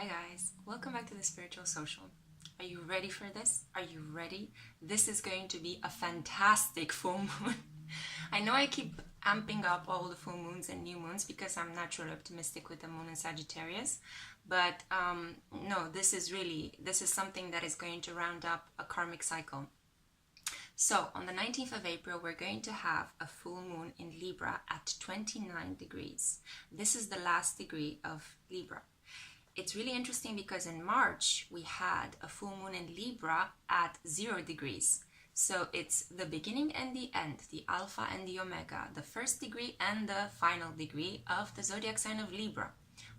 Hi guys, welcome back to the Spiritual Social. Are you ready for this? Are you ready? This is going to be a fantastic full moon. I know I keep amping up all the full moons and new moons because I'm naturally optimistic with the moon in Sagittarius, but no, this is something that is going to round up a karmic cycle. So on the 19th of April, we're going to have a full moon in Libra at 29 degrees. This is the last degree of Libra. It's really interesting because in March, we had a full moon in Libra at 0 degrees. So it's the beginning and the end, the alpha and the omega, the first degree and the final degree of the zodiac sign of Libra.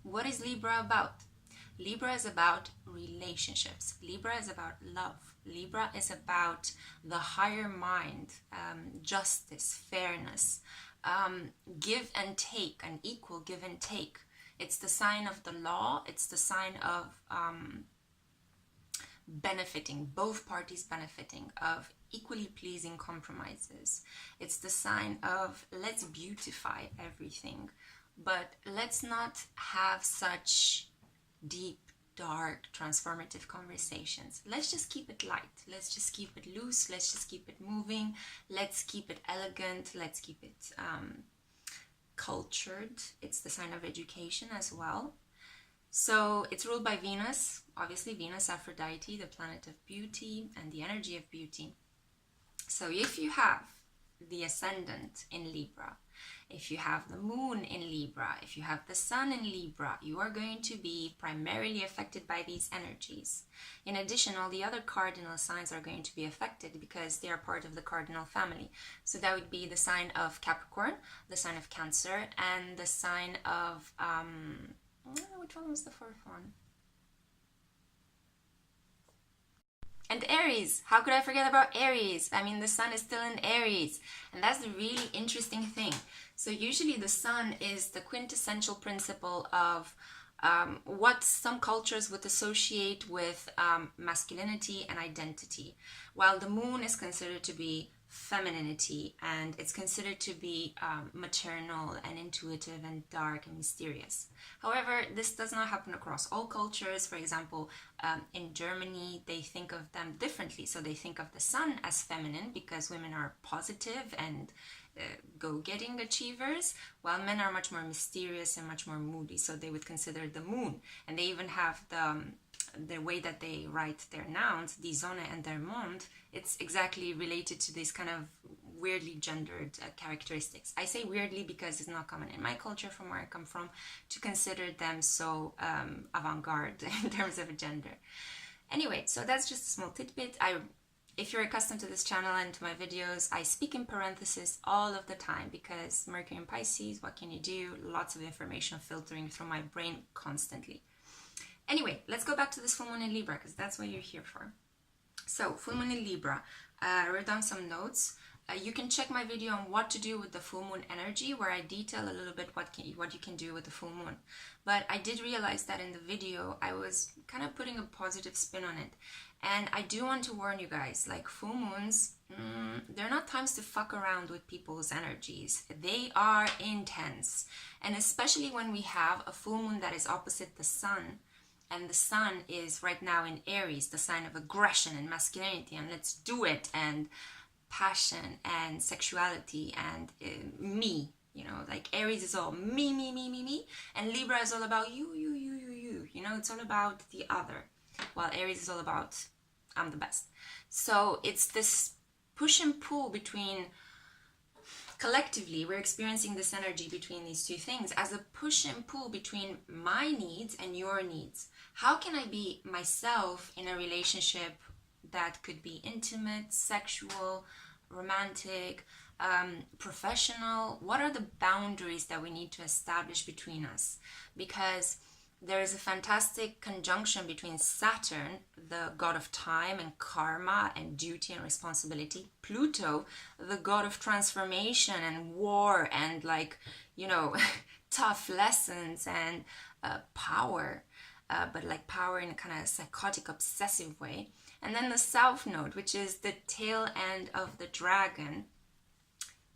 What is Libra about? Libra is about relationships. Libra is about love. Libra is about the higher mind, justice, fairness, give and take, an equal give and take. It's the sign of the law. It's the sign of benefiting, both parties benefiting, of equally pleasing compromises. It's the sign of let's beautify everything, but let's not have such deep, dark, transformative conversations. Let's just keep it light. Let's just keep it loose. Let's just keep it moving. Let's keep it elegant. Let's keep it cultured. It's the sign of education as well. So it's ruled by Venus, obviously Venus, Aphrodite, the planet of beauty and the energy of beauty. So if you have the ascendant in Libra, if you have the moon in Libra, if you have the sun in Libra, you are going to be primarily affected by these energies. In addition, all the other cardinal signs are going to be affected because they are part of the cardinal family. So that would be the sign of Capricorn, the sign of Cancer, and the sign of, which one was the fourth one? And Aries, how could I forget about Aries? I mean, the sun is still in Aries, and that's the really interesting thing. So usually the sun is the quintessential principle of what some cultures would associate with masculinity and identity, while the moon is considered to be femininity, and it's considered to be maternal and intuitive and dark and mysterious. However, this does not happen across all cultures. For example, in Germany, they think of them differently. So they think of the sun as feminine because women are positive and go-getting achievers, while men are much more mysterious and much more moody. So they would consider the moon, and they even have the way that they write their nouns, die Sonne and der Mond, it's exactly related to these kind of weirdly gendered characteristics. I say weirdly because it's not common in my culture, from where I come from, to consider them so avant-garde in terms of a gender. Anyway, so that's just a small tidbit. If you're accustomed to this channel and to my videos, I speak in parentheses all of the time because Mercury in Pisces, what can you do? Lots of information filtering through my brain constantly. Anyway, let's go back to this full moon in Libra because that's what you're here for. So, full moon in Libra, I wrote down some notes. You can check my video on what to do with the full moon energy, where I detail a little bit what you can do with the full moon. But I did realize that in the video, I was kind of putting a positive spin on it. And I do want to warn you guys, like full moons, they're not times to fuck around with people's energies. They are intense. And especially when we have a full moon that is opposite the sun, and the sun is right now in Aries, the sign of aggression and masculinity and let's do it, and passion and sexuality and me, you know, like Aries is all me, and Libra is all about you, you know, it's all about the other, while Aries is all about I'm the best. So it's this push and pull between, collectively, we're experiencing this energy between these two things as a push and pull between my needs and your needs. How can I be myself in a relationship that could be intimate, sexual, romantic, professional? What are the boundaries that we need to establish between us? Because there is a fantastic conjunction between Saturn, the god of time and karma and duty and responsibility, Pluto, the god of transformation and war and, like, you know, tough lessons and power, but like power in a kind of psychotic, obsessive way. And then the South Node, which is the tail end of the dragon,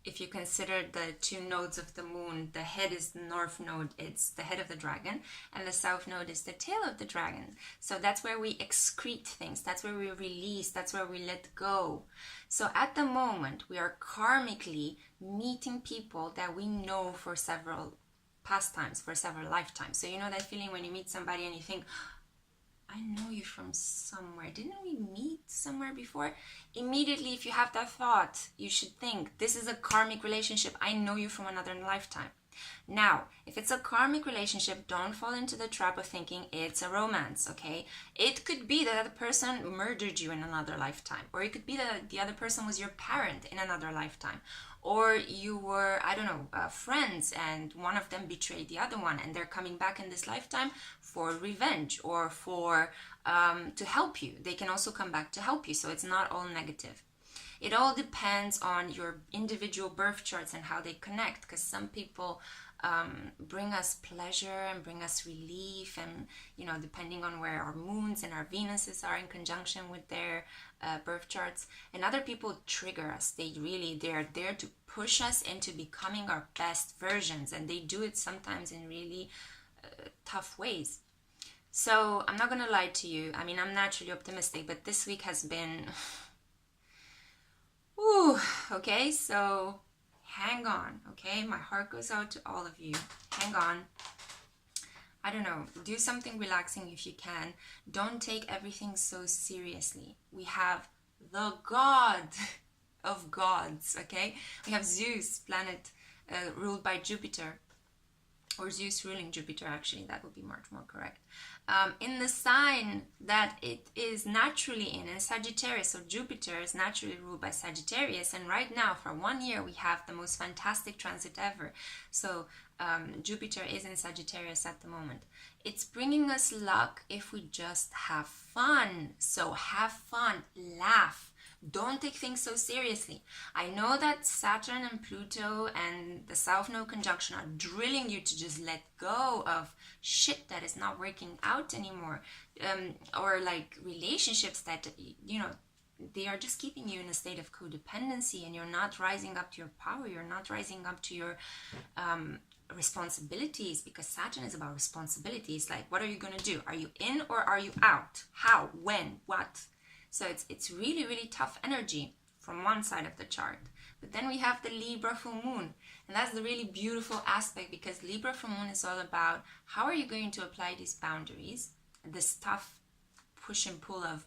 if you consider the two nodes of the moon, the head is the north node, it's the head of the dragon, and the south node is the tail of the dragon. So that's where we excrete things, that's where we release, that's where we let go. So at the moment, we are karmically meeting people that we know for several pastimes, for several lifetimes. So you know that feeling when you meet somebody and you think, I know you from somewhere. Didn't we meet somewhere before? Immediately, if you have that thought, you should think, this is a karmic relationship. I know you from another lifetime. Now, if it's a karmic relationship, don't fall into the trap of thinking it's a romance, okay? It could be that the person murdered you in another lifetime, or it could be that the other person was your parent in another lifetime, or you were, I don't know, friends, and one of them betrayed the other one, and they're coming back in this lifetime for revenge or for to help you. They can also come back to help you, so it's not all negative. It all depends on your individual birth charts and how they connect, because some people bring us pleasure and bring us relief, and you know, depending on where our moons and our Venuses are in conjunction with their birth charts, and other people trigger us. They're there to push us into becoming our best versions, and they do it sometimes in really tough ways. So I'm not gonna lie to you. I mean, I'm naturally optimistic, but this week has been ooh, okay, so hang on, okay? My heart goes out to all of you. Hang on. I don't know, do something relaxing if you can. Don't take everything so seriously. We have the god of gods, okay? We have Zeus, planet ruled by Jupiter, or Zeus ruling Jupiter, actually, that would be much more correct. In the sign that it is naturally in Sagittarius. So Jupiter is naturally ruled by Sagittarius, and right now for 1 year we have the most fantastic transit ever. So Jupiter is in Sagittarius at the moment. It's bringing us luck if we just have fun. So have fun, laugh. Don't take things so seriously. I know that Saturn and Pluto and the South Node conjunction are drilling you to just let go of shit that is not working out anymore, or like relationships that, you know, they are just keeping you in a state of codependency, and you're not rising up to your power, you're not rising up to your responsibilities, because Saturn is about responsibilities. Like, what are you going to do? Are you in or are you out? How? When? What? So it's really, really tough energy from one side of the chart. But then we have the Libra full moon. And that's the really beautiful aspect, because Libra full moon is all about how are you going to apply these boundaries, this tough push and pull of,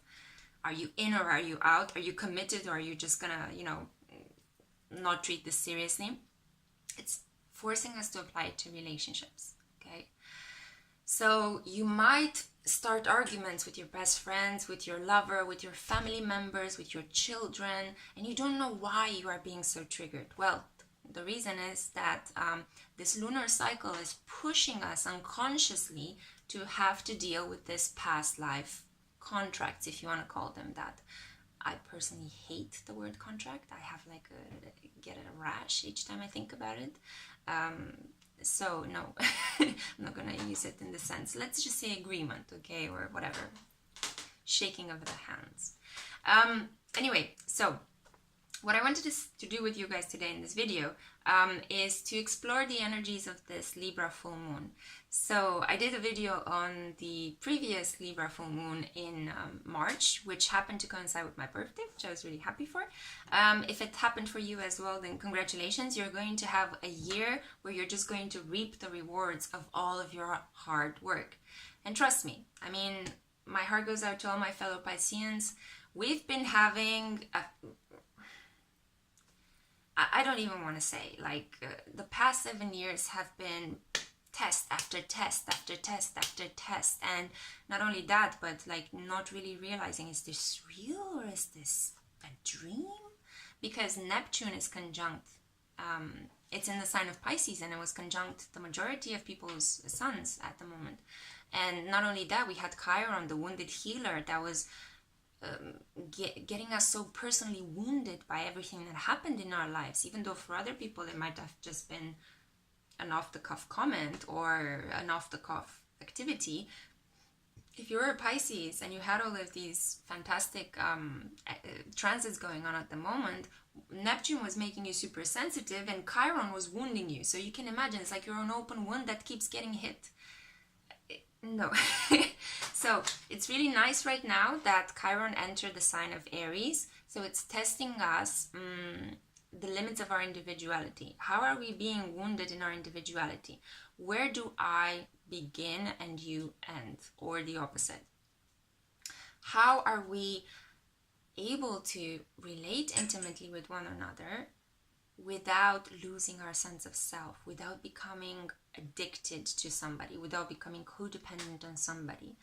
are you in or are you out? Are you committed, or are you just gonna, you know, not treat this seriously? It's forcing us to apply it to relationships, okay? So you might start arguments with your best friends, with your lover, with your family members, with your children, and you don't know why you are being so triggered. Well, the reason is that this lunar cycle is pushing us unconsciously to have to deal with this past life contracts, if you want to call them that. I personally hate the word contract. I have like get a rash each time I think about it. So no, I'm not gonna use it in the sense. Let's just say agreement, okay, or whatever. Shaking of the hands. Anyway, so what I wanted to do with you guys today in this video is to explore the energies of this Libra full moon. So I did a video on the previous Libra full moon in March, which happened to coincide with my birthday, which I was really happy for. If it happened for you as well, then congratulations. You're going to have a year where you're just going to reap the rewards of all of your hard work. And trust me, I mean, my heart goes out to all my fellow Pisceans. We've been having I don't even want to say, like, the past 7 years have been test after test after test after test, and not only that, but like not really realizing, is this real or is this a dream? Because Neptune is conjunct, it's in the sign of Pisces, and it was conjunct the majority of people's suns at the moment. And not only that, we had Chiron, the wounded healer, that was getting us so personally wounded by everything that happened in our lives, even though for other people it might have just been an off-the-cuff comment or an off-the-cuff activity. if you're a Pisces and you had all of these fantastic transits going on at the moment, Neptune was making you super sensitive and Chiron was wounding you. So you can imagine it's like you're an open wound that keeps getting hit. No. So it's really nice right now that Chiron entered the sign of Aries. So it's testing us, the limits of our individuality. How are we being wounded in our individuality? Where do I begin and you end, or the opposite? How are we able to relate intimately with one another without losing our sense of self, without becoming addicted to somebody, without becoming codependent on somebody?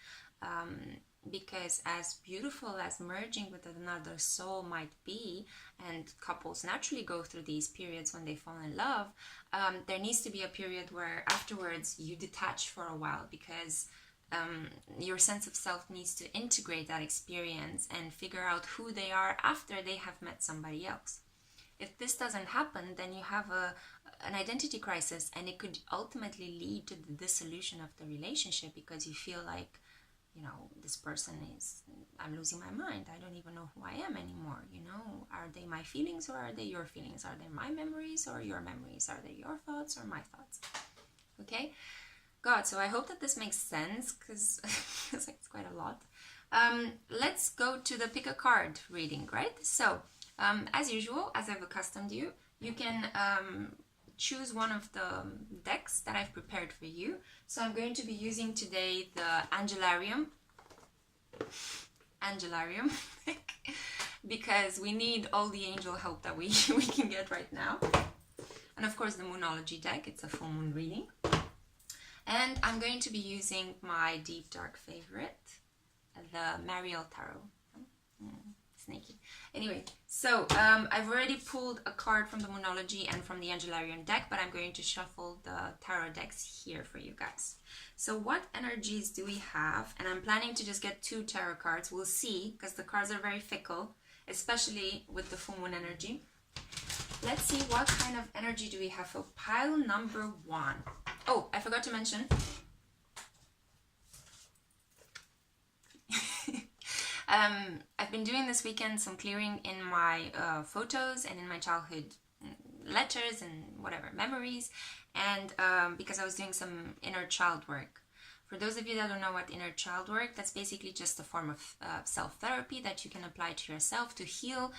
Because as beautiful as merging with another soul might be, and couples naturally go through these periods when they fall in love, there needs to be a period where afterwards you detach for a while, because your sense of self needs to integrate that experience and figure out who they are after they have met somebody else. If this doesn't happen, then you have an identity crisis, and it could ultimately lead to the dissolution of the relationship, because you feel like, you know, this person is, I'm losing my mind. I don't even know who I am anymore. You know, are they my feelings or are they your feelings? Are they my memories or your memories? Are they your thoughts or my thoughts? Okay, God, so I hope that this makes sense, because it's quite a lot. Let's go to the pick a card reading, right? So, as usual, as I've accustomed you, you can choose one of the decks that I've prepared for you. So I'm going to be using today the Angelarium deck, because we need all the angel help that we can get right now. And of course the Moonology deck, it's a full moon reading. And I'm going to be using my deep dark favorite, the Mariel Tarot. Snaky. Anyway, so I've already pulled a card from the Moonology and from the Angelarium deck, but I'm going to shuffle the tarot decks here for you guys. So what energies do we have? And I'm planning to just get 2 tarot cards. We'll see, because the cards are very fickle, especially with the full moon energy. Let's see what kind of energy do we have for pile number 1. Oh, I forgot to mention. I've been doing this weekend some clearing in my photos and in my childhood letters and whatever, memories, and because I was doing some inner child work. For those of you that don't know what inner child work, that's basically just a form of self-therapy that you can apply to yourself to heal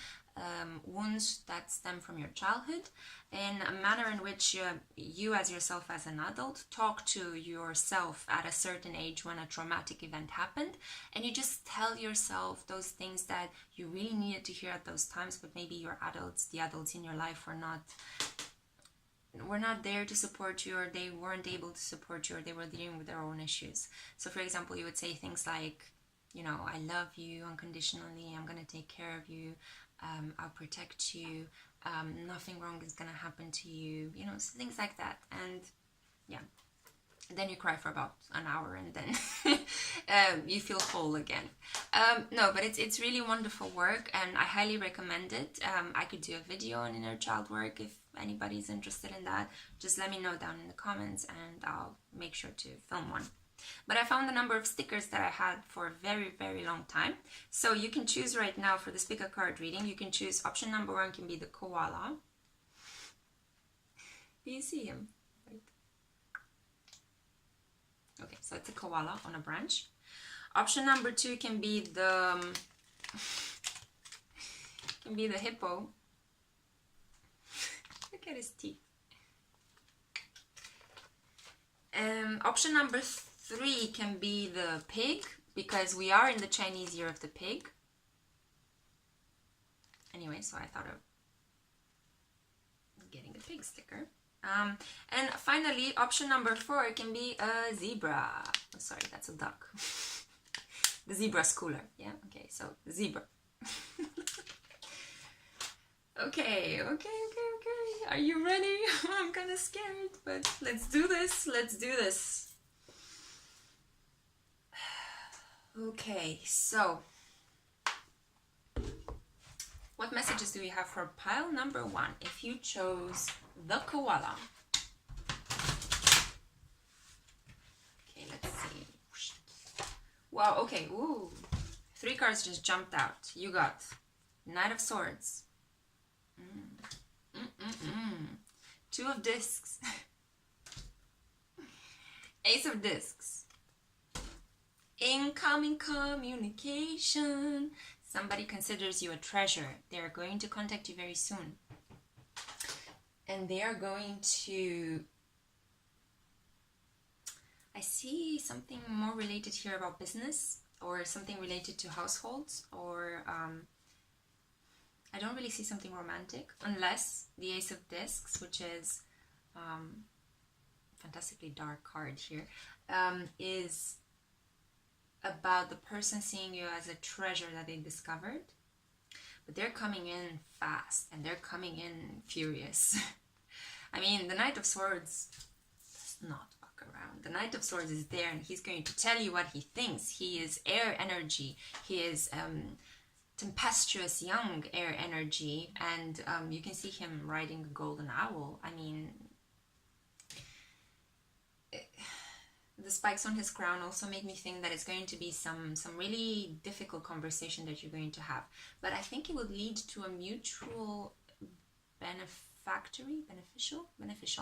wounds that stem from your childhood, in a manner in which you as yourself as an adult talk to yourself at a certain age when a traumatic event happened, and you just tell yourself those things that you really needed to hear at those times, but maybe your adults, the adults in your life, were not there to support you, or they weren't able to support you, or they were dealing with their own issues. So for example, you would say things like, you know, I love you unconditionally, I'm going to take care of you, I'll protect you, nothing wrong is going to happen to you, you know, things like that. And yeah, then you cry for about an hour, and then you feel whole again. No, but it's really wonderful work, and I highly recommend it. I could do a video on inner child work if anybody's interested in that. Just let me know down in the comments, and I'll make sure to film one. But I found a number of stickers that I had for a very, very long time. So you can choose right now for this pick a card reading. You can choose option number 1 can be the koala. Do you see him? Right. Okay, so it's a koala on a branch. Option number 2 can be the hippo. Look at his teeth. Option number 3 can be the pig, because we are in the Chinese year of the pig. Anyway, so I thought of getting a pig sticker. And finally, option number 4 can be a zebra. Oh, sorry, that's a duck. The zebra's cooler. Yeah, okay, so the zebra. Okay. Are you ready? I'm kind of scared, but let's do this. Okay, so what messages do we have for pile number 1 if you chose the koala? Okay, let's see. Wow, okay. Ooh. 3 cards just jumped out. You got Knight of Swords. 2 of Discs. Ace of Discs. Incoming communication. Somebody considers you a treasure. They are going to contact you very soon. And they are going to... I see something more related here about business, or something related to households, or I don't really see something romantic, unless the Ace of Discs, which is fantastically dark card here, is about the person seeing you as a treasure that they discovered, but they're coming in fast and they're coming in furious. I mean, the Knight of Swords does not fuck around. The Knight of Swords is there and he's going to tell you what he thinks. He is air energy. He is tempestuous young air energy, and you can see him riding a golden owl. I mean, the spikes on his crown also make me think that it's going to be some really difficult conversation that you're going to have. But I think it would lead to a mutual beneficial,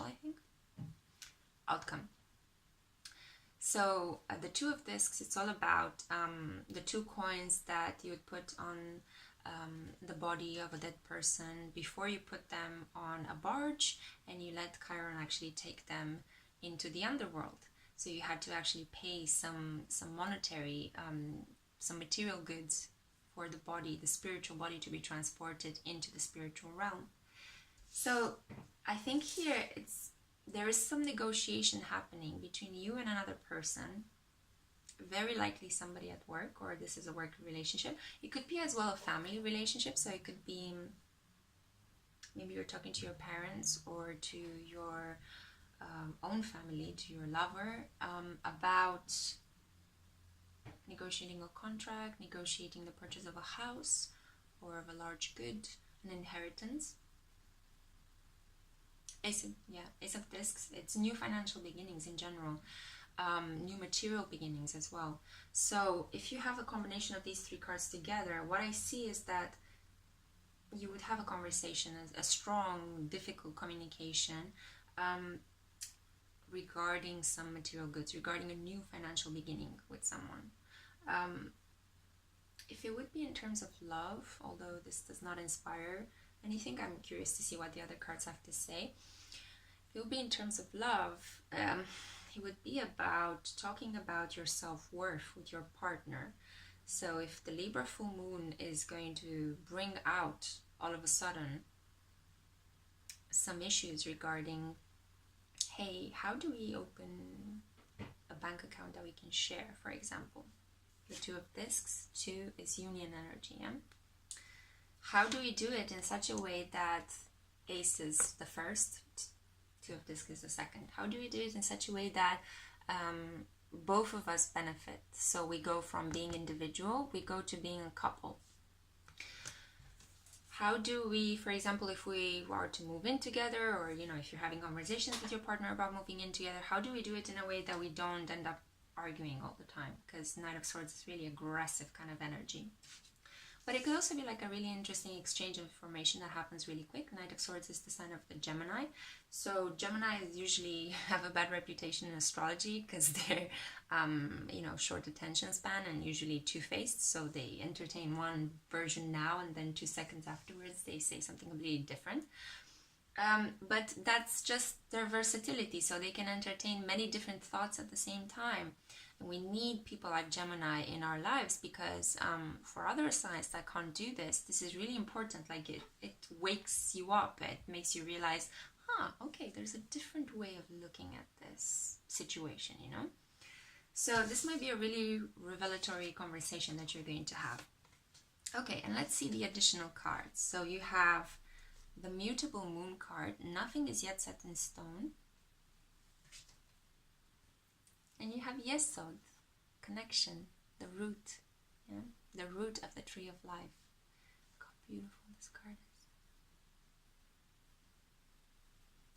I think, outcome. So the 2 of Discs, it's all about the 2 coins that you would put on the body of a dead person before you put them on a barge and you let Chiron actually take them into the underworld. So you had to actually pay some monetary, some material goods for the body, the spiritual body, to be transported into the spiritual realm. So I think here there is some negotiation happening between you and another person, very likely somebody at work, or this is a work relationship. It could be as well a family relationship, so it could be maybe you're talking to your parents or to your own family, to your lover, about negotiating a contract, negotiating the purchase of a house or of a large good, an inheritance. Ace of Discs, it's new financial beginnings in general, new material beginnings as well. So if you have a combination of these 3 cards together, what I see is that you would have a conversation, a strong, difficult communication, regarding some material goods, regarding a new financial beginning with someone. If it would be in terms of love, although this does not inspire anything, I'm curious to see what the other cards have to say. If it would be in terms of love, it would be about talking about your self-worth with your partner. So if the Libra full moon is going to bring out all of a sudden some issues regarding, hey, how do we open a bank account that we can share, for example? The 2 of Discs, 2 is union energy, yeah? How do we do it in such a way that Ace is the first, 2 of Discs is the second? How do we do it in such a way that both of us benefit? So we go from being individual, we go to being a couple. How do we, for example, if we are to move in together, or, you know, if you're having conversations with your partner about moving in together, how do we do it in a way that we don't end up arguing all the time? Because Knight of Swords is really aggressive kind of energy. But it could also be like a really interesting exchange of information that happens really quick. Knight of Swords is the sign of the Gemini. So Gemini usually have a bad reputation in astrology because they're, you know, short attention span and usually two-faced. So they entertain one version now and then 2 seconds afterwards they say something completely different. But that's just their versatility. So they can entertain many different thoughts at the same time. And we need people like Gemini in our lives because for other signs that can't do this, this is really important. Like it wakes you up. It makes you realize, okay, there's a different way of looking at this situation, you know? So this might be a really revelatory conversation that you're going to have. Okay, and let's see the additional cards. So you have the mutable moon card. Nothing is yet set in stone. And you have Yesod, connection, the root, yeah? The root of the tree of life. Look how beautiful this card is.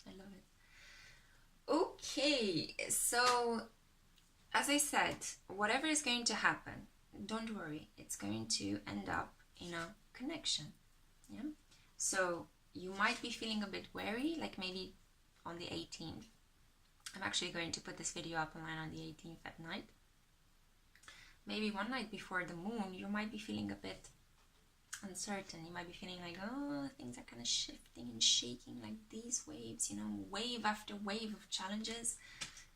I love it. Okay, so as I said, whatever is going to happen, don't worry, it's going to end up in a connection. Yeah. So you might be feeling a bit wary, like maybe on the 18th. I'm actually going to put this video up online on the 18th at night. Maybe one night before the moon, you might be feeling a bit uncertain. You might be feeling like, oh, things are kind of shifting and shaking like these waves, you know, wave after wave of challenges.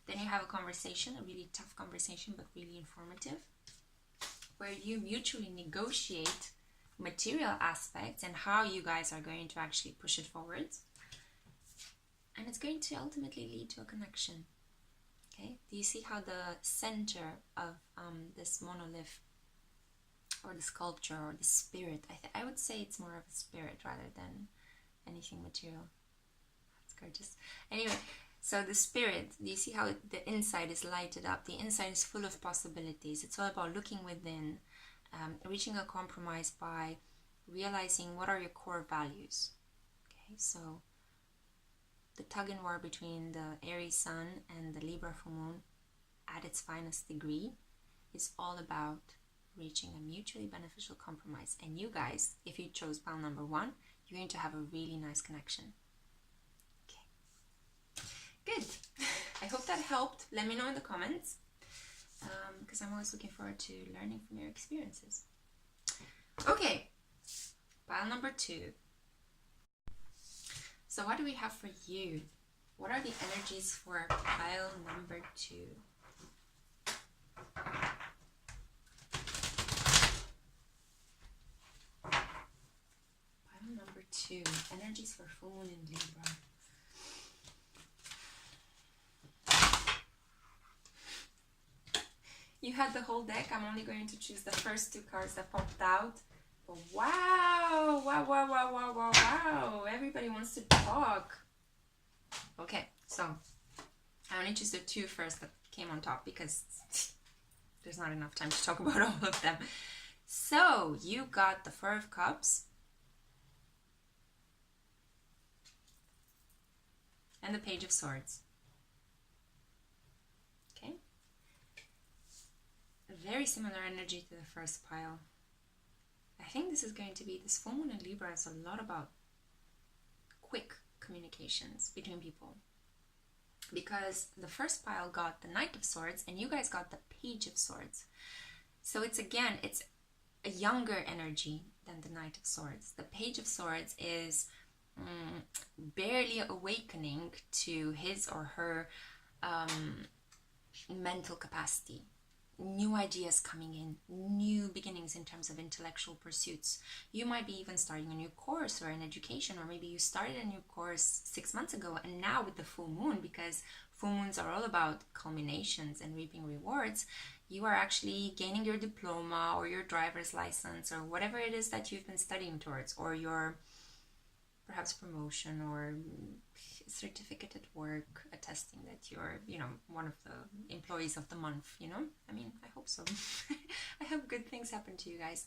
Then you have a conversation, a really tough conversation, but really informative, where you mutually negotiate material aspects and how you guys are going to actually push it forward. And it's going to ultimately lead to a connection. Okay, do you see how the center of this monolith, or the sculpture, or the spirit, I would say it's more of a spirit rather than anything material. It's gorgeous. Anyway, so the spirit, do you see how the inside is lighted up? The inside is full of possibilities. It's all about looking within, reaching a compromise by realizing what are your core values. Okay, so the tug and war between the Aries Sun and the Libra full moon at its finest degree is all about reaching a mutually beneficial compromise. And you guys, if you chose pile number 1, you're going to have a really nice connection. Okay, good. I hope that helped. Let me know in the comments, because I'm always looking forward to learning from your experiences. Okay, pile number 2. So what do we have for you? What are the energies for pile number 2? Pile number 2, energies for full moon in Libra. You had the whole deck. I'm only going to choose the first 2 cards that popped out. But wow, wow, wow, wow, wow, wow, wow. Everybody wants to talk. Okay, so I only choose the 2 first that came on top because there's not enough time to talk about all of them. So you got the Four of Cups and the Page of Swords. Okay. A very similar energy to the first pile. I think this is going to be, this full moon in Libra is a lot about quick communications between people. Because the first pile got the Knight of Swords and you guys got the Page of Swords. So it's a younger energy than the Knight of Swords. The Page of Swords is barely awakening to his or her mental capacity. New ideas coming in, new beginnings in terms of intellectual pursuits. You might be even starting a new course or an education, or maybe you started a new course 6 months ago, and now with the full moon, because full moons are all about culminations and reaping rewards, you are actually gaining your diploma or your driver's license or whatever it is that you've been studying towards, or your perhaps promotion or certificate at work attesting that you're, you know, one of the employees of the month, you know? I mean, I hope so. I hope good things happen to you guys.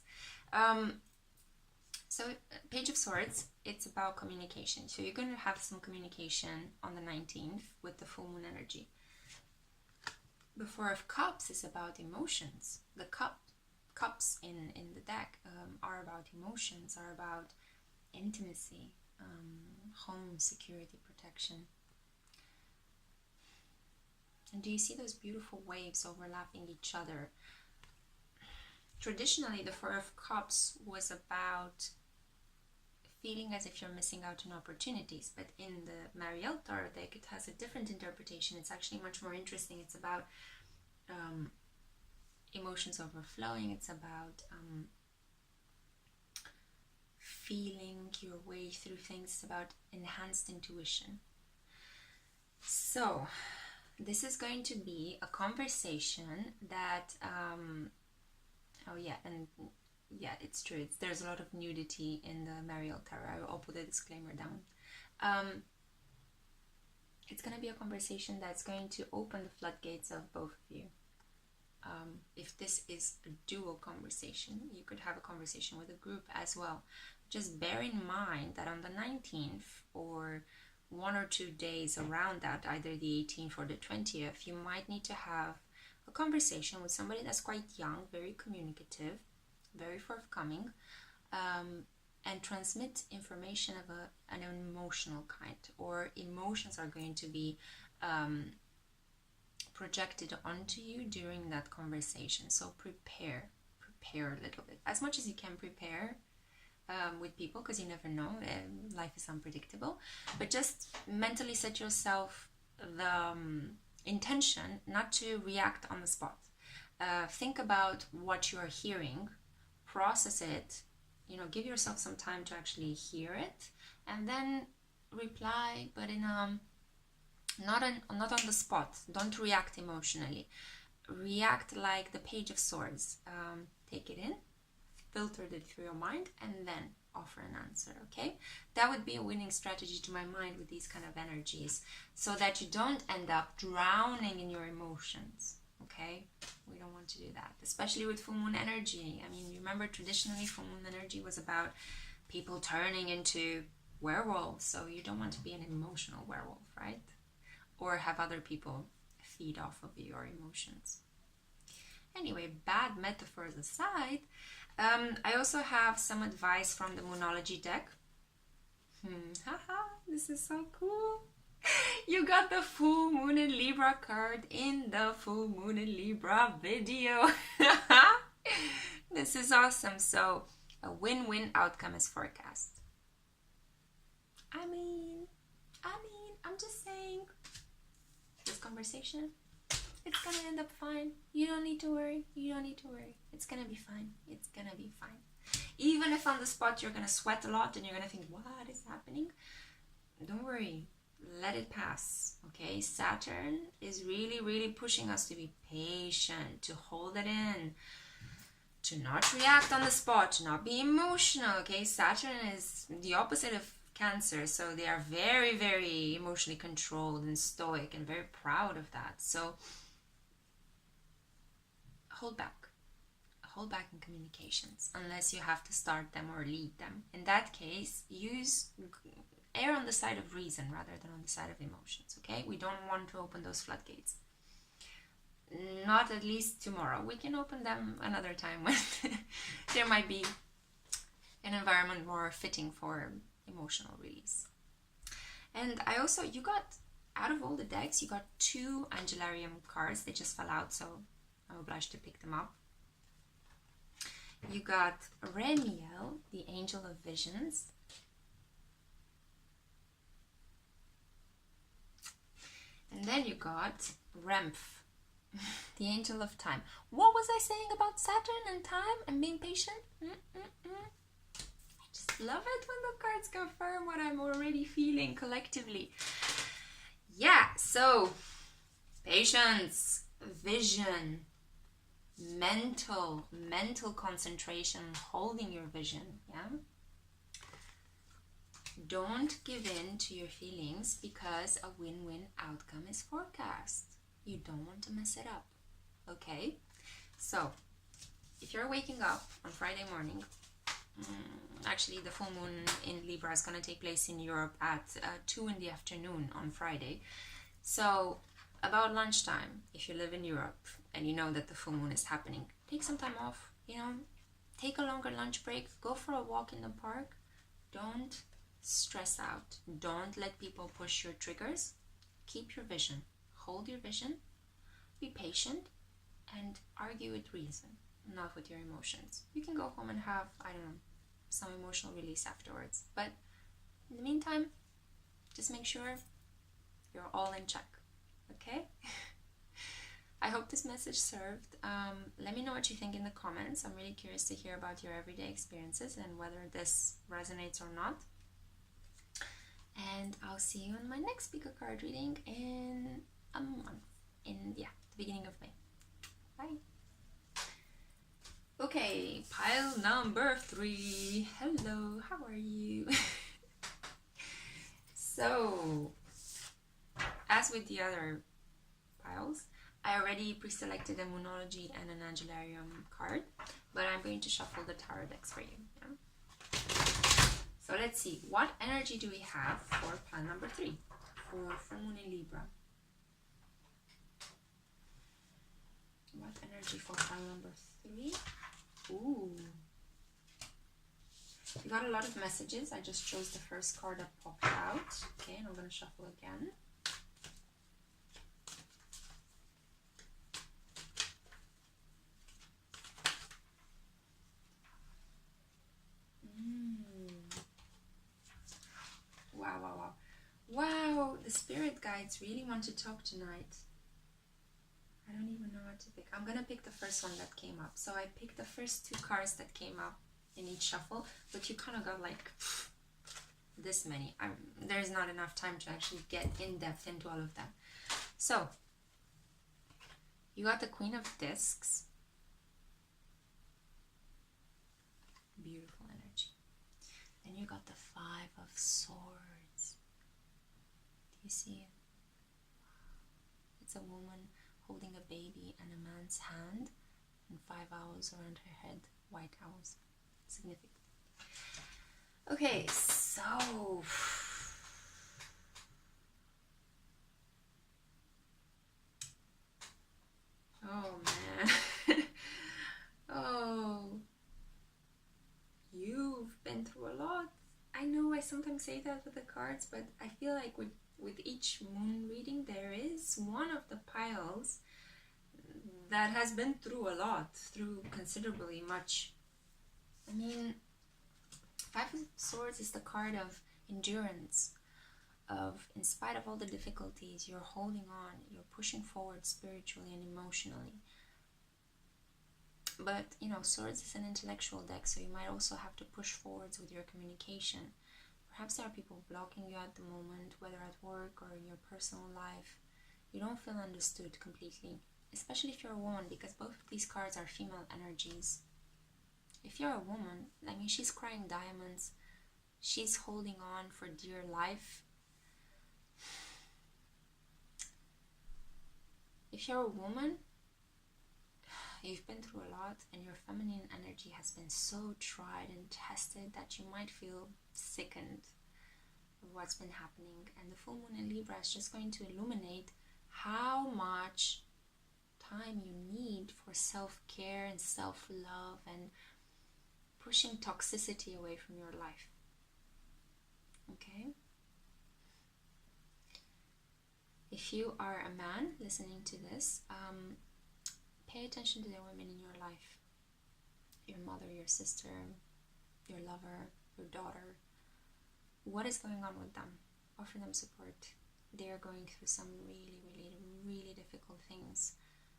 So Page of Swords, it's about communication. So you're going to have some communication on the 19th with the full moon energy. The Four of Cups is about emotions. The cups in the deck are about emotions, are about intimacy, home, security, protection. And do you see those beautiful waves overlapping each other? Traditionally, the Four of Cups was about feeling as if you're missing out on opportunities, but in the Mariel Tarot deck, it has a different interpretation. It's actually much more interesting. It's about emotions overflowing. It's about feeling your way through things. It's about enhanced intuition. So this is going to be a conversation that it's true, there's a lot of nudity in the Mariel Tarot. I'll put a disclaimer down. It's going to be a conversation that's going to open the floodgates of both of you. If this is a dual conversation, you could have a conversation with a group as well. Just bear in mind that on the 19th or 1 or 2 days around that, either the 18th or the 20th, you might need to have a conversation with somebody that's quite young, very communicative, very forthcoming, and transmit information of an emotional kind, or emotions are going to be projected onto you during that conversation. So prepare a little bit, as much as you can prepare with people, because you never know, life is unpredictable, but just mentally set yourself the intention not to react on the spot. Think about what you're hearing, process it, give yourself some time to actually hear it, and then reply, but in not on the spot. Don't react emotionally. React like the Page of Swords. Take it in, filter it through your mind, and then offer an answer. Okay, that would be a winning strategy to my mind with these kind of energies, so that you don't end up drowning in your emotions. Okay, we don't want to do that, especially with full moon energy. I mean, remember, traditionally full moon energy was about people turning into werewolves, so you don't want to be an emotional werewolf, right? Or have other people feed off of your emotions. Anyway, bad metaphors aside, I also have some advice from the Moonology deck. This is so cool. You got the full moon in Libra card in the full moon in Libra video. This is awesome. So a win-win outcome is forecast. I mean, I'm just saying, this conversation, it's gonna end up fine. You don't need to worry. It's gonna be fine. Even if on the spot you're gonna sweat a lot and you're gonna think, what is happening? Don't worry. Let it pass. Okay, Saturn is really pushing us to be patient, to hold it in, to not react on the spot, to not be emotional. Okay, Saturn is the opposite of Cancer, so they are very emotionally controlled and stoic and very proud of that. So hold back in communications unless you have to start them or lead them. In that case, err on the side of reason rather than on the side of emotions. Okay, we don't want to open those floodgates, not at least tomorrow. We can open them another time when there might be an environment more fitting for emotional release. And you got, out of all the decks, you got 2 Angelarium cards. They just fell out, so I'm obliged to pick them up. You got Remiel, the Angel of Visions. And then you got Remph, the Angel of Time. What was I saying about Saturn and time and being patient? I just love it when the cards confirm what I'm already feeling collectively. Yeah, so patience, vision, mental concentration, holding your vision, yeah? Don't give in to your feelings because a win-win outcome is forecast. You don't want to mess it up, okay? So, if you're waking up on Friday morning, actually the full moon in Libra is going to take place in Europe at 2 in the afternoon on Friday. So, about lunchtime, if you live in Europe and you know that the full moon is happening, take some time off, take a longer lunch break, go for a walk in the park. Don't stress out. Don't let people push your triggers. Keep your vision. Hold your vision. Be patient and argue with reason, not with your emotions. You can go home and have, some emotional release afterwards. But in the meantime, just make sure you're all in check. Okay? I hope this message served. Let me know what you think in the comments. I'm really curious to hear about your everyday experiences and whether this resonates or not. And I'll see you in my next pick a card reading in a month, the beginning of May. Bye. Okay, pile number 3. Hello, how are you? So, as with the other piles, I already pre-selected a Moonology and an Angelarium card, but I'm going to shuffle the tarot decks for you. Yeah? So let's see, what energy do we have for pile number 3, for full moon in Libra? What energy for pile number 3? Ooh. You got a lot of messages. I just chose the first card that popped out. Okay, and I'm going to shuffle again. Wow, wow, wow. Wow, the spirit guides really want to talk tonight. I don't even know what to pick. I'm going to pick the first one that came up. So I picked the first 2 cards that came up in each shuffle, but you kind of got like this many. There's not enough time to actually get in depth into all of them. So you got the Queen of Discs. Beautiful energy. Then you got the 5 of Swords. Do you see it? It's a woman holding a baby and a man's hand, and 5 owls around her head, white owls. Significant. Okay, so oh man. Oh, you've been through a lot. I know I sometimes say that with the cards, but I feel like with each moon reading there is one of the piles that has been through a lot, through considerably much. I mean, 5 of Swords is the card of endurance, of in spite of all the difficulties, you're holding on, you're pushing forward spiritually and emotionally. But, you know, Swords is an intellectual deck, so you might also have to push forwards with your communication. Perhaps there are people blocking you at the moment, whether at work or in your personal life. You don't feel understood completely, especially if you're a woman, because both of these cards are female energies. If you're a woman, I mean, she's crying diamonds. She's holding on for dear life. If you're a woman, you've been through a lot, and your feminine energy has been so tried and tested that you might feel sickened of what's been happening. And the full moon in Libra is just going to illuminate how much time you need for self-care and self-love and pushing toxicity away from your life. Okay? If you are a man listening to this, pay attention to the women in your life. Your mother, your sister, your lover, your daughter. What is going on with them? Offer them support. They are going through some really, really, really difficult things.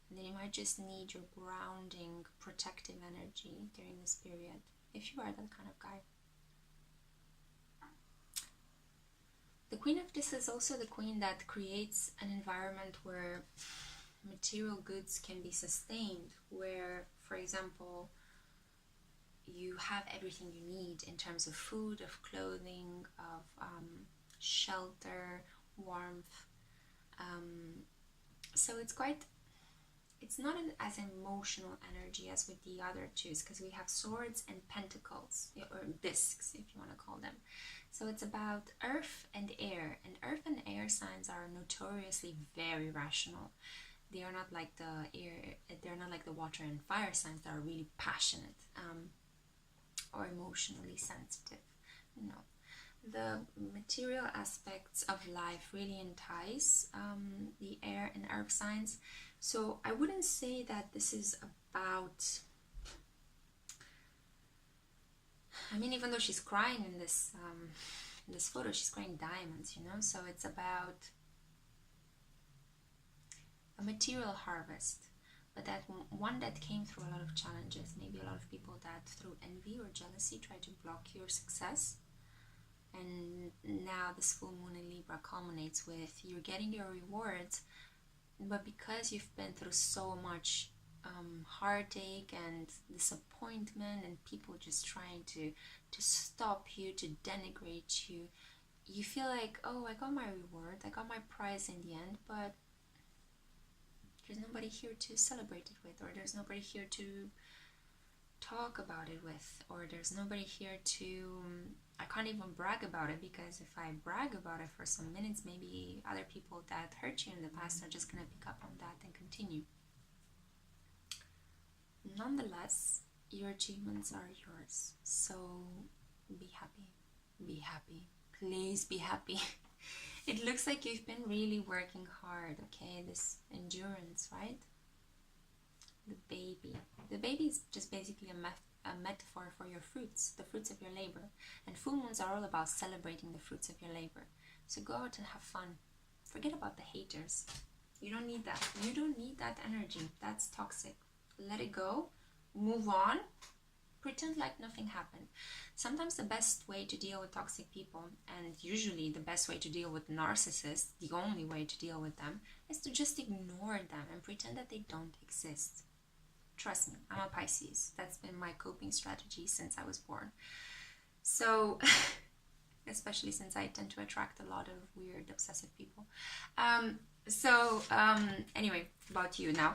And they might just need your grounding, protective energy during this period, if you are that kind of guy. The Queen of Discs is also the queen that creates an environment where material goods can be sustained, where, for example, you have everything you need in terms of food, of clothing, of shelter, warmth. So it's not as emotional energy as with the other twos, because we have Swords and Pentacles, or discs if you want to call them. So it's about earth and air, and earth and air signs are notoriously very rational. They are not like they're not like the water and fire signs that are really passionate or emotionally sensitive. No. The material aspects of life really entice the air and earth signs. So I wouldn't say that this is about, I mean, even though she's crying in this photo, she's crying diamonds, you know, so it's about a material harvest, but that one that came through a lot of challenges. Maybe a lot of people that through envy or jealousy try to block your success. And now this full moon in Libra culminates with you're getting your rewards, but because you've been through so much heartache and disappointment and people just trying to stop you, to denigrate you, you feel like, oh, I got my reward, I got my prize in the end, but there's nobody here to celebrate it with, or there's nobody here to talk about it with, or there's nobody here to, I can't even brag about it, because if I brag about it for some minutes, maybe other people that hurt you in the past are just going to pick up on that and continue. Nonetheless, your achievements are yours. So be happy. Be happy. Please be happy. It looks like you've been really working hard, okay? This endurance, right? The baby. The baby is just basically a metaphor for your fruits, the fruits of your labor. And full moons are all about celebrating the fruits of your labor. So go out and have fun. Forget about the haters. You don't need that. You don't need that energy. That's toxic. Let it go. Move on. Pretend like nothing happened. Sometimes the best way to deal with toxic people, and usually the best way to deal with narcissists, the only way to deal with them, is to just ignore them and pretend that they don't exist. Trust me, I'm a Pisces. That's been my coping strategy since I was born. So, especially since I tend to attract a lot of weird, obsessive people. Anyway, about you now.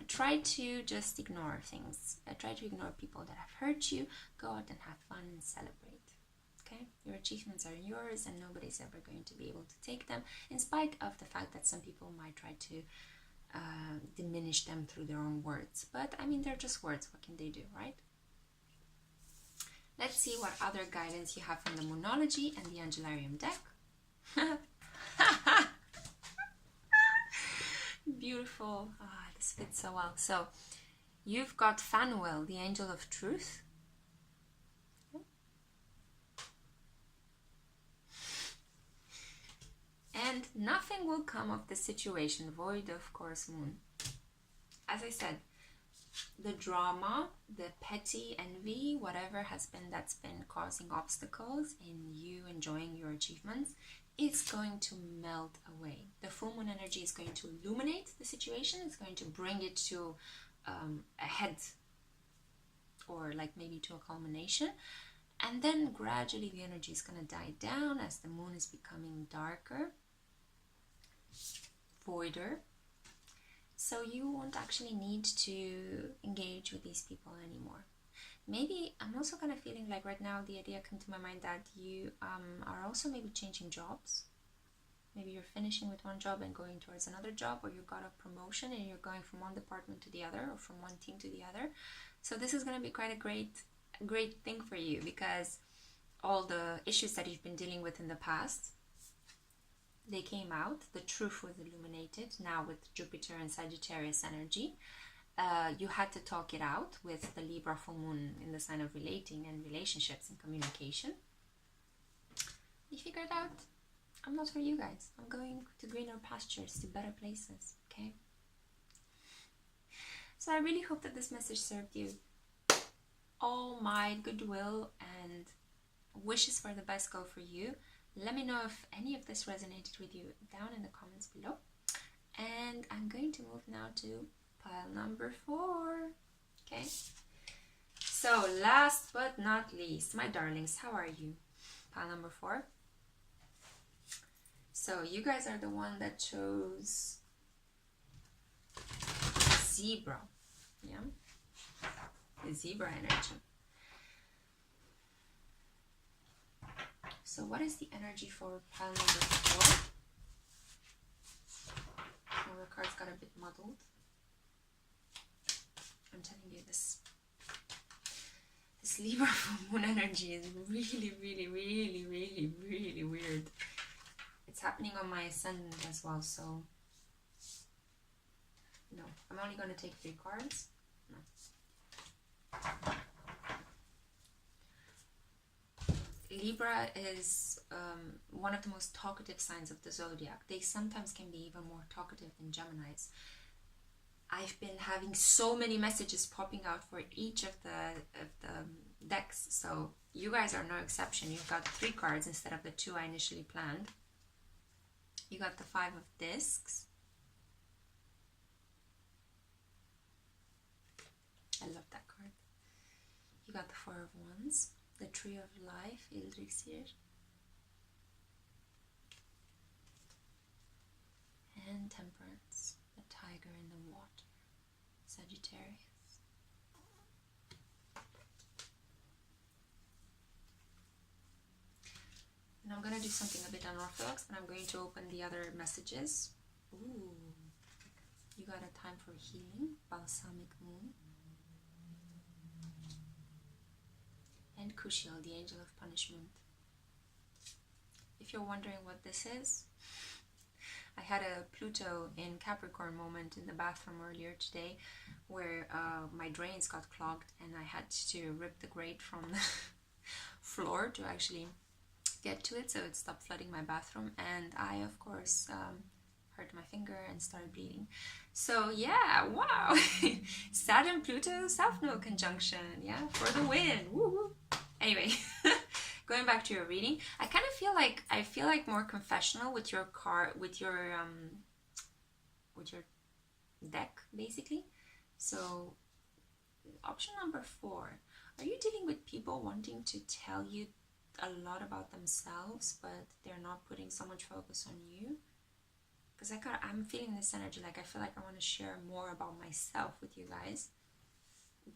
Try to just ignore things. Try to ignore people that have hurt you. Go out and have fun and celebrate. Okay? Your achievements are yours and nobody's ever going to be able to take them, in spite of the fact that some people might try to diminish them through their own words. But I mean, they're just words. What can they do, right? Let's see what other guidance you have from the Moonology and the Angelarium deck. Beautiful. This fits so well. So you've got Fanuel, the angel of truth. And nothing will come of the situation void of course moon. As I said, the drama, the petty envy, whatever has been that's been causing obstacles in you enjoying your achievements, is going to melt away. The full moon energy is going to illuminate the situation. It's going to bring it to a head, or like maybe to a culmination. And then gradually the energy is going to die down as the moon is becoming darker, voider. So you won't actually need to engage with these people anymore. Maybe I'm also kind of feeling like right now the idea came to my mind that you are also maybe changing jobs. Maybe you're finishing with one job and going towards another job, or you got a promotion and you're going from one department to the other, or from one team to the other. So this is going to be quite a great thing for you, because all the issues that you've been dealing with in the past, they came out. The truth was illuminated now with Jupiter and Sagittarius energy. You had to talk it out with the Libra full moon in the sign of relating and relationships and communication. You figured out, I'm not for you guys. I'm going to greener pastures, to better places, okay? So I really hope that this message served you. All my goodwill and wishes for the best go for you. Let me know if any of this resonated with you down in the comments below. And I'm going to move now to pile number 4. Okay. So last but not least, my darlings, how are you? Pile number 4. So you guys are the one that chose zebra. Yeah. The zebra energy. So what is the energy for pile number 4? Our cards got a bit muddled. I'm telling you, this Libra full moon energy is really weird. It's happening on my ascendant as well, so no. I'm only going to take 3 cards. No. Libra is one of the most talkative signs of the zodiac. They sometimes can be even more talkative than Geminis. I've been having so many messages popping out for each of the decks, so you guys are no exception. You've got 3 cards instead of the 2 I initially planned. You got the 5 of discs. I love that card. You got the 4 of wands, the tree of life, Elixir, and temperance, the tiger in the water, Sagittarius. And I'm going to do something a bit unorthodox, but I'm going to open the other messages. Ooh. You got a time for healing, balsamic moon. And Kushiel, the angel of punishment. If you're wondering what this is, I had a Pluto in Capricorn moment in the bathroom earlier today where my drains got clogged and I had to rip the grate from the floor to actually get to it, so it stopped flooding my bathroom, and I of course hurt my finger and started bleeding. So yeah, wow. Saturn Pluto South Node conjunction, yeah, for the win. Woo-hoo. Anyway, going back to your reading, I feel like more confessional with your deck, basically. So option number 4, are you dealing with people wanting to tell you a lot about themselves, but they're not putting so much focus on you? Because I'm feeling this energy, like I feel like I want to share more about myself with you guys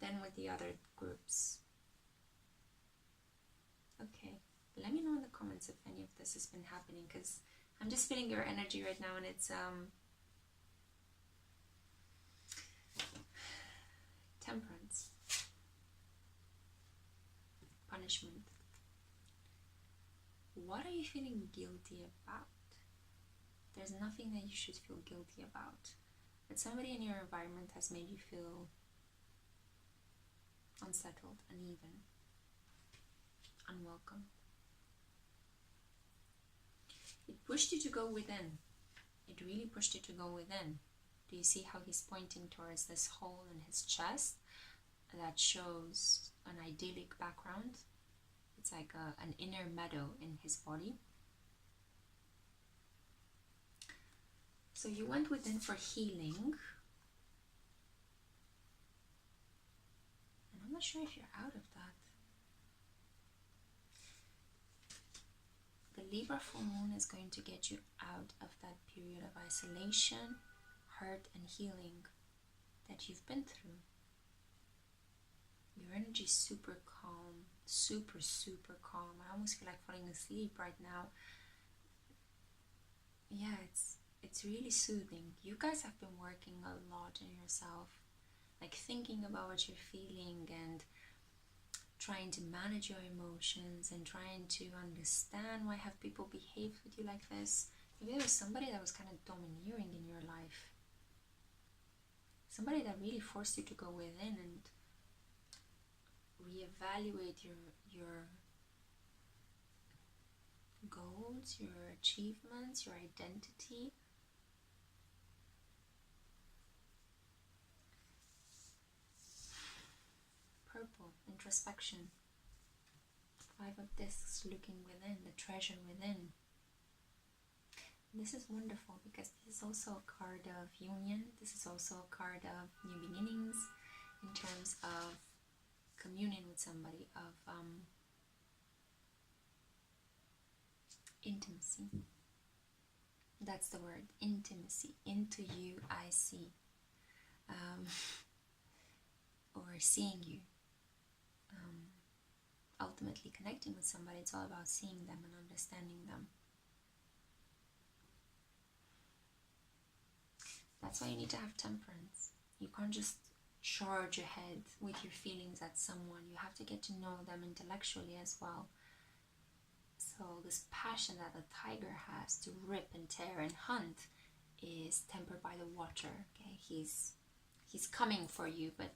than with the other groups. Okay, let me know in the comments if any of this has been happening, because I'm just feeling your energy right now, and it's temperance, punishment. What are you feeling guilty about? There's nothing that you should feel guilty about, but somebody in your environment has made you feel unsettled, uneven, unwelcome. It pushed you to go within. It really pushed you to go within. Do you see how he's pointing towards this hole in his chest that shows an idyllic background? It's like an inner meadow in his body. So you went within for healing. And I'm not sure if you're out of that. The Libra full moon is going to get you out of that period of isolation, hurt, and healing that you've been through. Your energy is super calm, super calm. I almost feel like falling asleep right now. Yeah, it's really soothing. You guys have been working a lot on yourself, like thinking about what you're feeling and trying to manage your emotions and trying to understand why have people behaved with you like this. Maybe there was somebody that was kind of domineering in your life. Somebody that really forced you to go within and reevaluate your goals, your achievements, your identity. Purple, introspection. 5 of discs, looking within, the treasure within. This is wonderful because this is also a card of union. This is also a card of new beginnings in terms of communion with somebody, of intimacy. That's the word, intimacy. Into you I see. Or seeing you. Ultimately connecting with somebody, it's all about seeing them and understanding them. That's why you need to have temperance. You can't just charge ahead with your feelings at someone. You have to get to know them intellectually as well. So this passion that the tiger has to rip and tear and hunt is tempered by the water. Okay, he's coming for you, but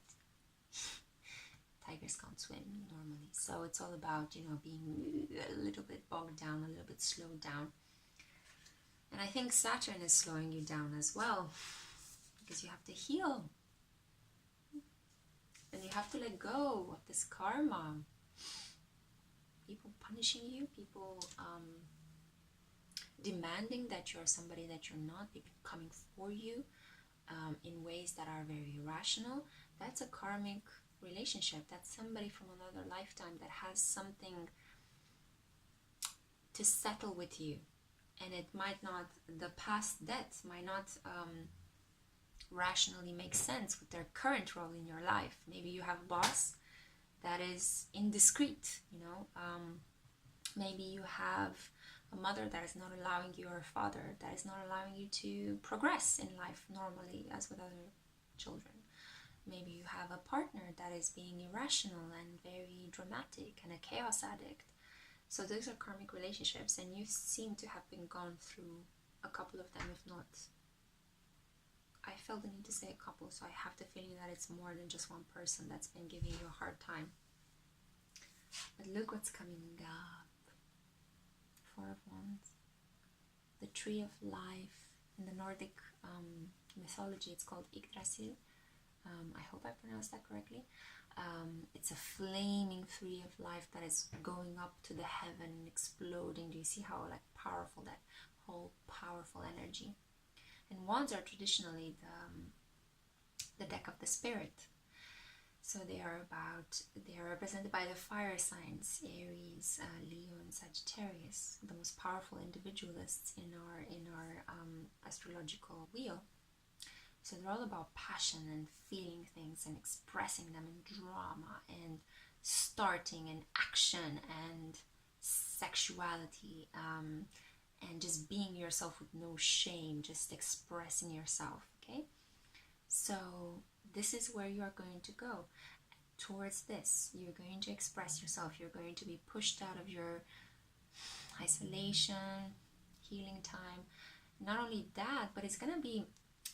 tigers can't swim normally. So it's all about, being a little bit bogged down, a little bit slowed down. And I think Saturn is slowing you down as well, because you have to heal. And you have to let go of this karma. People punishing you, people demanding that you're somebody that you're not, people coming for you in ways that are very irrational. That's a karmic relationship. That's somebody from another lifetime that has something to settle with you. And it might not, the past debts might not rationally make sense with their current role in your life. Maybe you have a boss that is indiscreet, maybe you have a mother that is not allowing you, or a father that is not allowing you to progress in life normally as with other children. Maybe you have a partner that is being irrational and very dramatic and a chaos addict. So those are karmic relationships, and you seem to have been gone through a couple of them, if not. I felt the need to say a couple, so I have the feeling that it's more than just one person that's been giving you a hard time. But look what's coming up. Four of Wands. The Tree of Life. In the Nordic mythology, it's called Yggdrasil. I hope I pronounced that correctly. It's a flaming tree of life that is going up to the heaven and exploding. Do you see how like powerful that whole powerful energy? And wands are traditionally the deck of the spirit. So they are represented by the fire signs, Aries, Leo, and Sagittarius, the most powerful individualists in our astrological wheel. So they're all about passion and feeling things and expressing them in drama and starting and action and sexuality, and just being yourself with no shame, just expressing yourself, okay? So this is where you are going to go. Towards this, you're going to express yourself. You're going to be pushed out of your isolation, healing time. Not only that, but it's gonna be,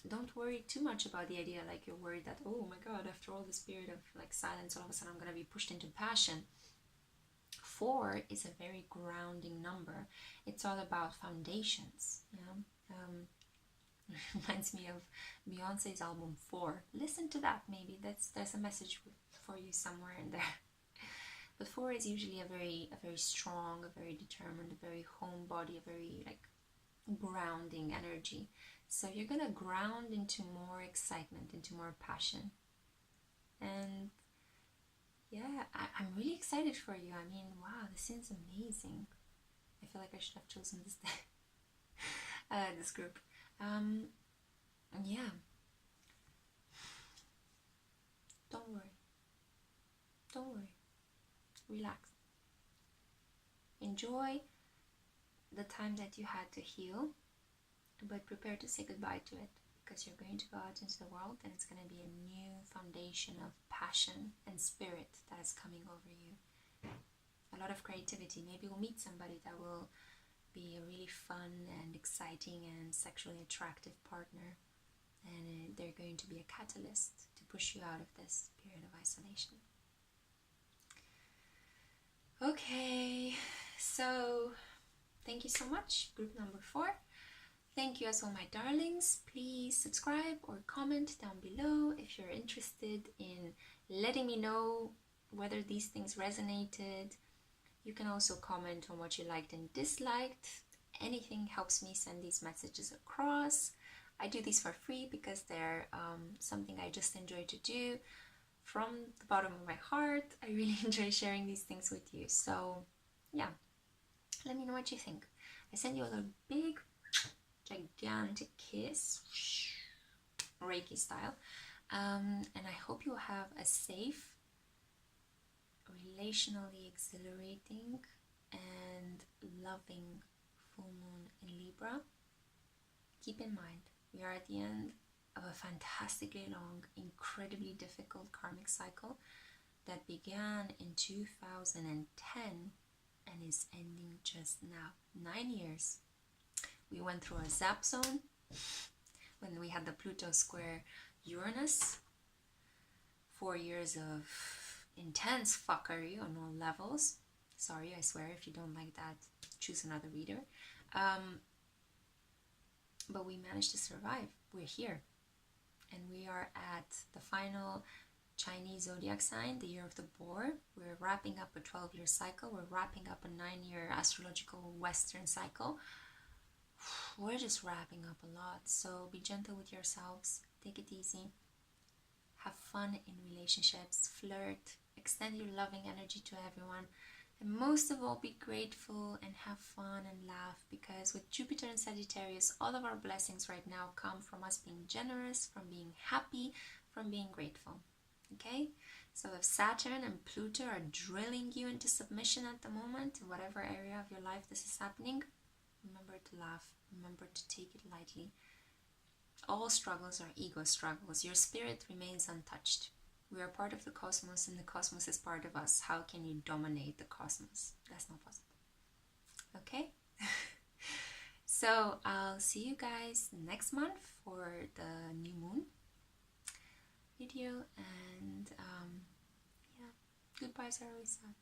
don't worry too much about the idea like you're worried that, oh my god, after all this period of like silence, all of a sudden I'm gonna be pushed into passion. 4 is a very grounding number. It's all about foundations, you know. Reminds me of Beyonce's album 4. Listen to that, maybe there's a message for you somewhere in there. But 4 is usually a very strong, a very determined, a very homebody, a very like grounding energy. So you're gonna ground into more excitement, into more passion. And yeah, I'm really excited for you. I mean, wow, this seems amazing. I feel like I should have chosen this this group. Yeah. Don't worry. Don't worry. Relax. Enjoy the time that you had to heal, but prepare to say goodbye to it, because you're going to go out into the world and it's going to be a new foundation of passion and spirit that is coming over you. A lot of creativity. Maybe you'll meet somebody that will be a really fun and exciting and sexually attractive partner, and they're going to be a catalyst to push you out of this period of isolation. Okay, so thank you so much, group number 4. Thank you as well, my darlings. Please subscribe or comment down below if you're interested in letting me know whether these things resonated. You can also comment on what you liked and disliked. Anything helps me send these messages across. I do these for free because they're something I just enjoy to do from the bottom of my heart. I really enjoy sharing these things with you. So yeah, let me know what you think. I send you a little big, gigantic kiss, Reiki style. And I hope you have a safe, relationally exhilarating and loving full moon in Libra. Keep in mind, we are at the end of a fantastically long, incredibly difficult karmic cycle that began in 2010 and is ending just now. 9 years. We went through a zap zone when we had the Pluto square Uranus. 4 years of intense fuckery on all levels. Sorry, I swear, if you don't like that, choose another reader. But we managed to survive. We're here. And we are at the final Chinese zodiac sign, the year of the boar. We're wrapping up a 12-year cycle. We're wrapping up a 9-year astrological Western cycle. We're just wrapping up a lot. So be gentle with yourselves. Take it easy. Have fun in relationships. Flirt. Extend your loving energy to everyone. And most of all, be grateful and have fun and laugh, because with Jupiter and Sagittarius, all of our blessings right now come from us being generous, from being happy, from being grateful. Okay? So if Saturn and Pluto are drilling you into submission at the moment, in whatever area of your life this is happening, to laugh. Remember to take it lightly. All struggles are ego struggles. Your spirit remains untouched. We are part of the cosmos and the cosmos is part of us. How can you dominate the cosmos? That's not possible. Okay? So I'll see you guys next month for the new moon video, and yeah, goodbyes are always sad.